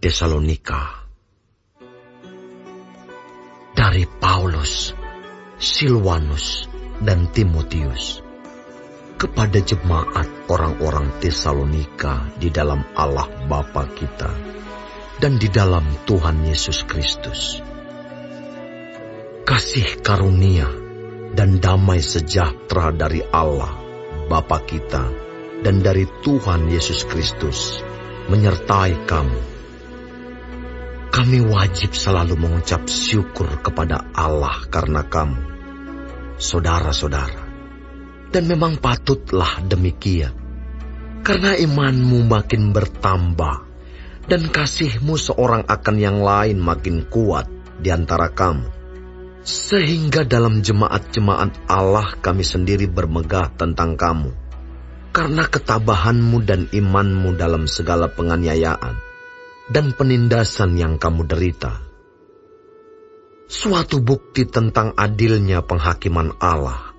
Tesalonika. Dari Paulus, Silwanus, dan Timotius, kepada jemaat orang-orang Tesalonika di dalam Allah Bapa kita dan di dalam Tuhan Yesus Kristus. Kasih karunia dan damai sejahtera dari Allah Bapa kita dan dari Tuhan Yesus Kristus menyertai kamu. Kami wajib selalu mengucap syukur kepada Allah karena kamu, saudara-saudara. Dan memang patutlah demikian, karena imanmu makin bertambah dan kasihmu seorang akan yang lain makin kuat di antara kamu. Sehingga dalam jemaat-jemaat Allah kami sendiri bermegah tentang kamu, karena ketabahanmu dan imanmu dalam segala penganiayaan dan penindasan yang kamu derita. Suatu bukti tentang adilnya penghakiman Allah,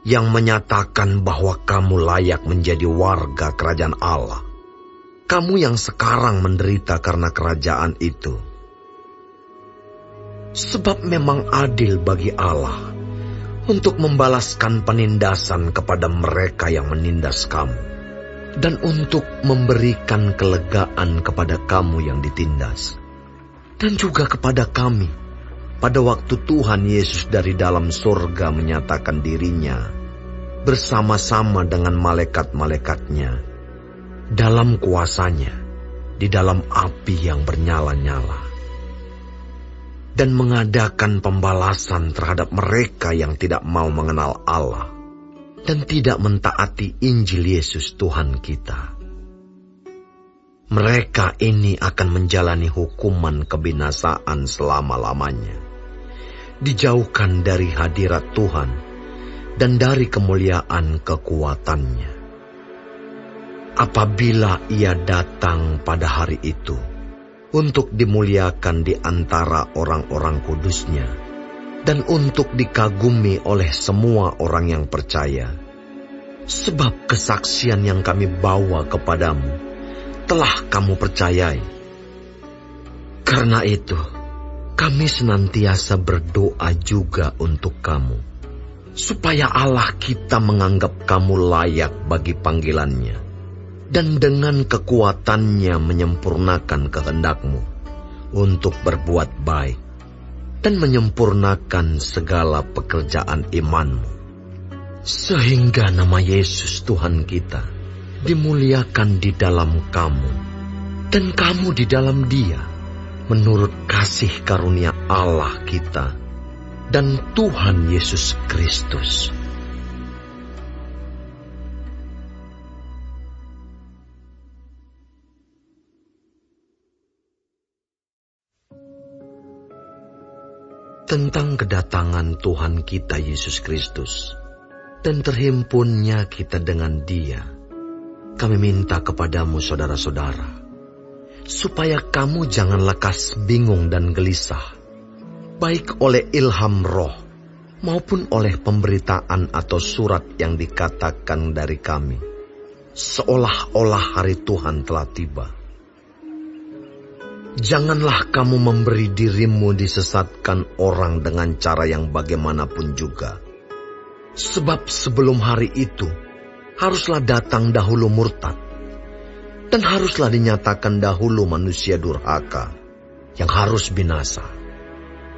yang menyatakan bahwa kamu layak menjadi warga kerajaan Allah. Kamu yang sekarang menderita karena kerajaan itu. Sebab memang adil bagi Allah untuk membalaskan penindasan kepada mereka yang menindas kamu, dan untuk memberikan kelegaan kepada kamu yang ditindas, dan juga kepada kami pada waktu Tuhan Yesus dari dalam surga menyatakan dirinya bersama-sama dengan malaikat-malaikatnya dalam kuasanya di dalam api yang bernyala-nyala, dan mengadakan pembalasan terhadap mereka yang tidak mau mengenal Allah dan tidak mentaati Injil Yesus Tuhan kita. Mereka ini akan menjalani hukuman kebinasaan selama-lamanya, dijauhkan dari hadirat Tuhan dan dari kemuliaan kekuatannya. Apabila Ia datang pada hari itu, untuk dimuliakan di antara orang-orang kudusnya, dan untuk dikagumi oleh semua orang yang percaya. Sebab kesaksian yang kami bawa kepadamu telah kamu percayai. Karena itu, kami senantiasa berdoa juga untuk kamu, supaya Allah kita menganggap kamu layak bagi panggilannya, dan dengan kekuatannya menyempurnakan kehendakmu untuk berbuat baik dan menyempurnakan segala pekerjaan imanmu, sehingga nama Yesus Tuhan kita dimuliakan di dalam kamu dan kamu di dalam Dia, menurut kasih karunia Allah kita dan Tuhan Yesus Kristus. Tentang kedatangan Tuhan kita Yesus Kristus dan terhimpunnya kita dengan Dia, kami minta kepadamu saudara-saudara, supaya kamu jangan lekas bingung dan gelisah, baik oleh ilham roh maupun oleh pemberitaan atau surat yang dikatakan dari kami, seolah-olah hari Tuhan telah tiba. Janganlah kamu memberi dirimu disesatkan orang dengan cara yang bagaimanapun juga. Sebab sebelum hari itu, haruslah datang dahulu murtad, dan haruslah dinyatakan dahulu manusia durhaka, yang harus binasa,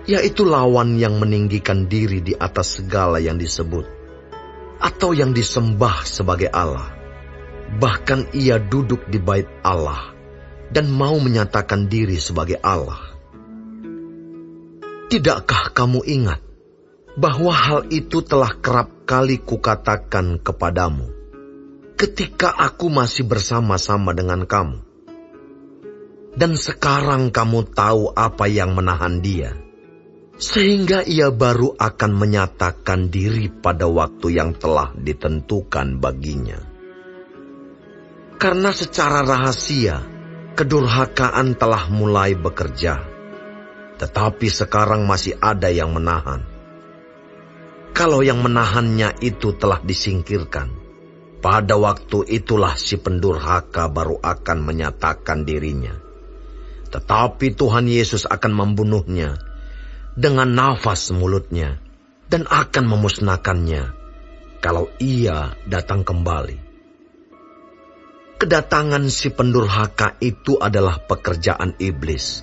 yaitu lawan yang meninggikan diri di atas segala yang disebut, atau yang disembah sebagai Allah. Bahkan ia duduk di bait Allah, dan mau menyatakan diri sebagai Allah. Tidakkah kamu ingat bahwa hal itu telah kerap kali kukatakan kepadamu ketika aku masih bersama-sama dengan kamu? Dan sekarang kamu tahu apa yang menahan dia, sehingga ia baru akan menyatakan diri pada waktu yang telah ditentukan baginya. Karena secara rahasia kedurhakaan telah mulai bekerja, tetapi sekarang masih ada yang menahan. Kalau yang menahannya itu telah disingkirkan, pada waktu itulah si pendurhaka baru akan menyatakan dirinya, Tetapi Tuhan Yesus akan membunuhnya dengan nafas mulutnya dan akan memusnahkannya kalau ia datang kembali. Kedatangan si pendurhaka itu adalah pekerjaan iblis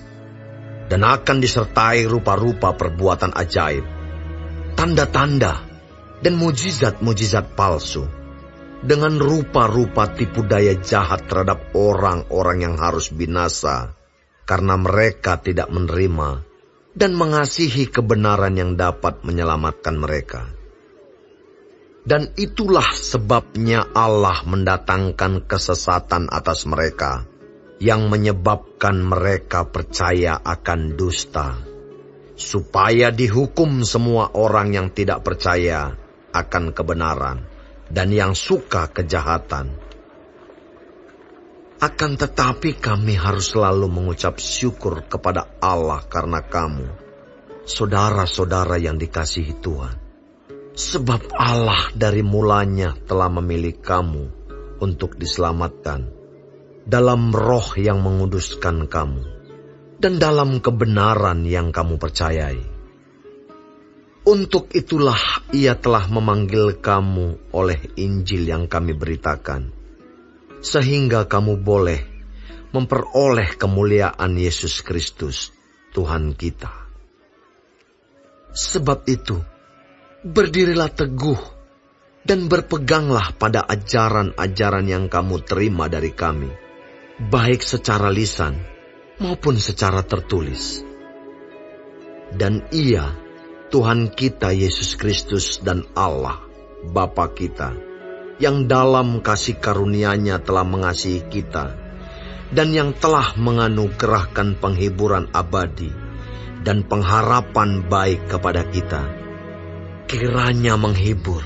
dan akan disertai rupa-rupa perbuatan ajaib, tanda-tanda, dan mujizat-mujizat palsu, dengan rupa-rupa tipu daya jahat terhadap orang-orang yang harus binasa, karena mereka tidak menerima dan mengasihi kebenaran yang dapat menyelamatkan mereka. Dan itulah sebabnya Allah mendatangkan kesesatan atas mereka, yang menyebabkan mereka percaya akan dusta, supaya dihukum semua orang yang tidak percaya akan kebenaran dan yang suka kejahatan. Akan tetapi kami harus selalu mengucap syukur kepada Allah karena kamu, saudara-saudara yang dikasihi Tuhan. Sebab Allah dari mulanya telah memilih kamu untuk diselamatkan dalam roh yang menguduskan kamu dan dalam kebenaran yang kamu percayai. Untuk itulah Ia telah memanggil kamu oleh Injil yang kami beritakan, sehingga kamu boleh memperoleh kemuliaan Yesus Kristus, Tuhan kita. Sebab itu, berdirilah teguh dan berpeganglah pada ajaran-ajaran yang kamu terima dari kami, baik secara lisan maupun secara tertulis. Dan Ia, Tuhan kita Yesus Kristus dan Allah, Bapa kita, yang dalam kasih karunia-Nya telah mengasihi kita, dan yang telah menganugerahkan penghiburan abadi dan pengharapan baik kepada kita, kiranya menghibur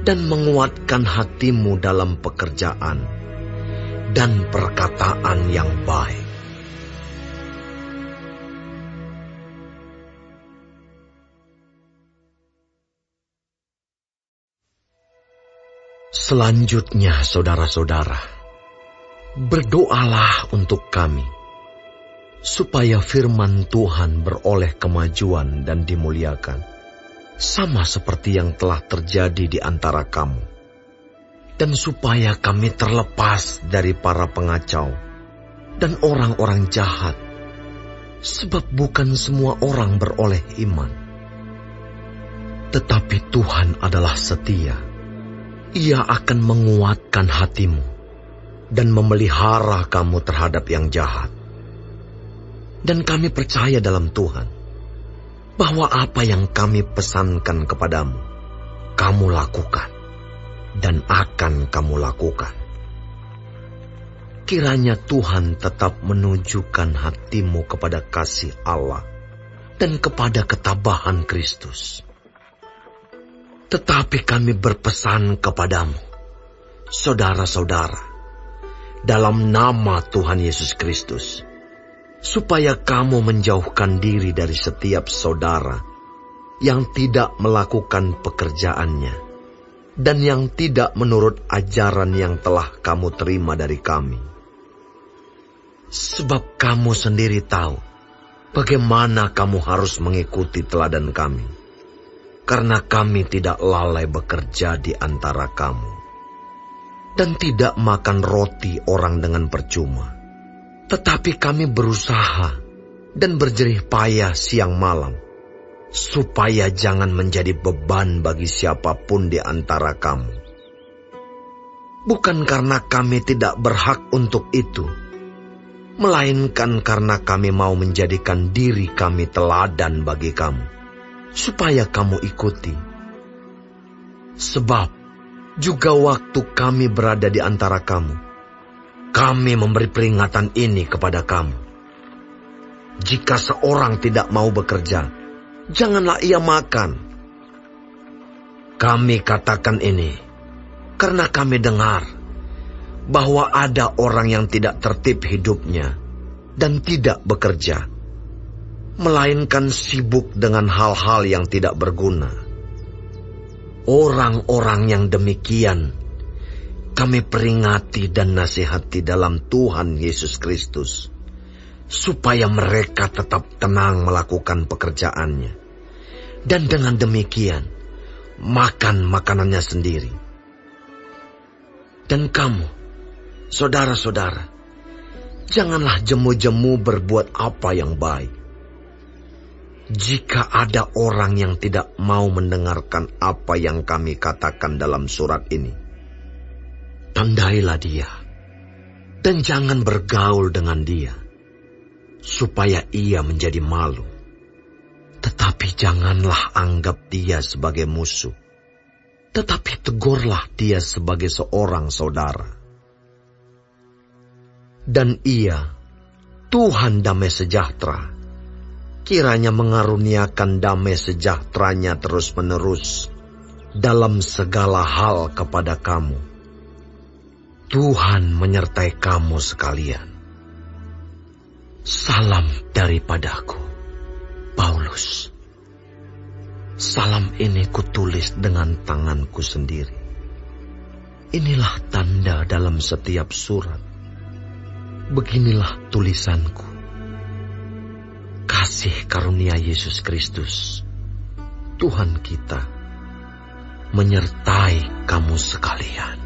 dan menguatkan hatimu dalam pekerjaan dan perkataan yang baik. Selanjutnya, saudara-saudara, berdoalah untuk kami, supaya firman Tuhan beroleh kemajuan dan dimuliakan, sama seperti yang telah terjadi di antara kamu, dan supaya kami terlepas dari para pengacau dan orang-orang jahat, sebab bukan semua orang beroleh iman. Tetapi Tuhan adalah setia. Ia akan menguatkan hatimu dan memelihara kamu terhadap yang jahat. Dan kami percaya dalam Tuhan, bahwa apa yang kami pesankan kepadamu, kamu lakukan dan akan kamu lakukan. Kiranya Tuhan tetap menunjukkan hatimu kepada kasih Allah dan kepada ketabahan Kristus. Tetapi kami berpesan kepadamu, saudara-saudara, dalam nama Tuhan Yesus Kristus, supaya kamu menjauhkan diri dari setiap saudara yang tidak melakukan pekerjaannya dan yang tidak menurut ajaran yang telah kamu terima dari kami. Sebab kamu sendiri tahu bagaimana kamu harus mengikuti teladan kami. Karena kami tidak lalai bekerja di antara kamu, dan tidak makan roti orang dengan percuma. Tetapi kami berusaha dan berjerih payah siang malam, supaya jangan menjadi beban bagi siapapun di antara kamu. Bukan karena kami tidak berhak untuk itu, melainkan karena kami mau menjadikan diri kami teladan bagi kamu, supaya kamu ikuti. Sebab juga waktu kami berada di antara kamu, kami memberi peringatan ini kepada kamu. Jika seorang tidak mau bekerja, janganlah ia makan. Kami katakan ini karena kami dengar bahwa ada orang yang tidak tertib hidupnya dan tidak bekerja, melainkan sibuk dengan hal-hal yang tidak berguna. Orang-orang yang demikian kami peringati dan nasihati dalam Tuhan Yesus Kristus, supaya mereka tetap tenang melakukan pekerjaannya. Dan dengan demikian, makan makanannya sendiri. Dan kamu, saudara-saudara, janganlah jemu-jemu berbuat apa yang baik. Jika ada orang yang tidak mau mendengarkan apa yang kami katakan dalam surat ini, tandailah dia, dan jangan bergaul dengan dia, supaya ia menjadi malu. Tetapi janganlah anggap dia sebagai musuh, tetapi tegurlah dia sebagai seorang saudara. Dan ia, Tuhan damai sejahtera, kiranya mengaruniakan damai sejahteranya terus-menerus dalam segala hal kepada kamu. Tuhan menyertai kamu sekalian. Salam daripadaku, Paulus. Salam ini kutulis dengan tanganku sendiri. Inilah tanda dalam setiap surat. Beginilah tulisanku. Kasih karunia Yesus Kristus, Tuhan kita, menyertai kamu sekalian.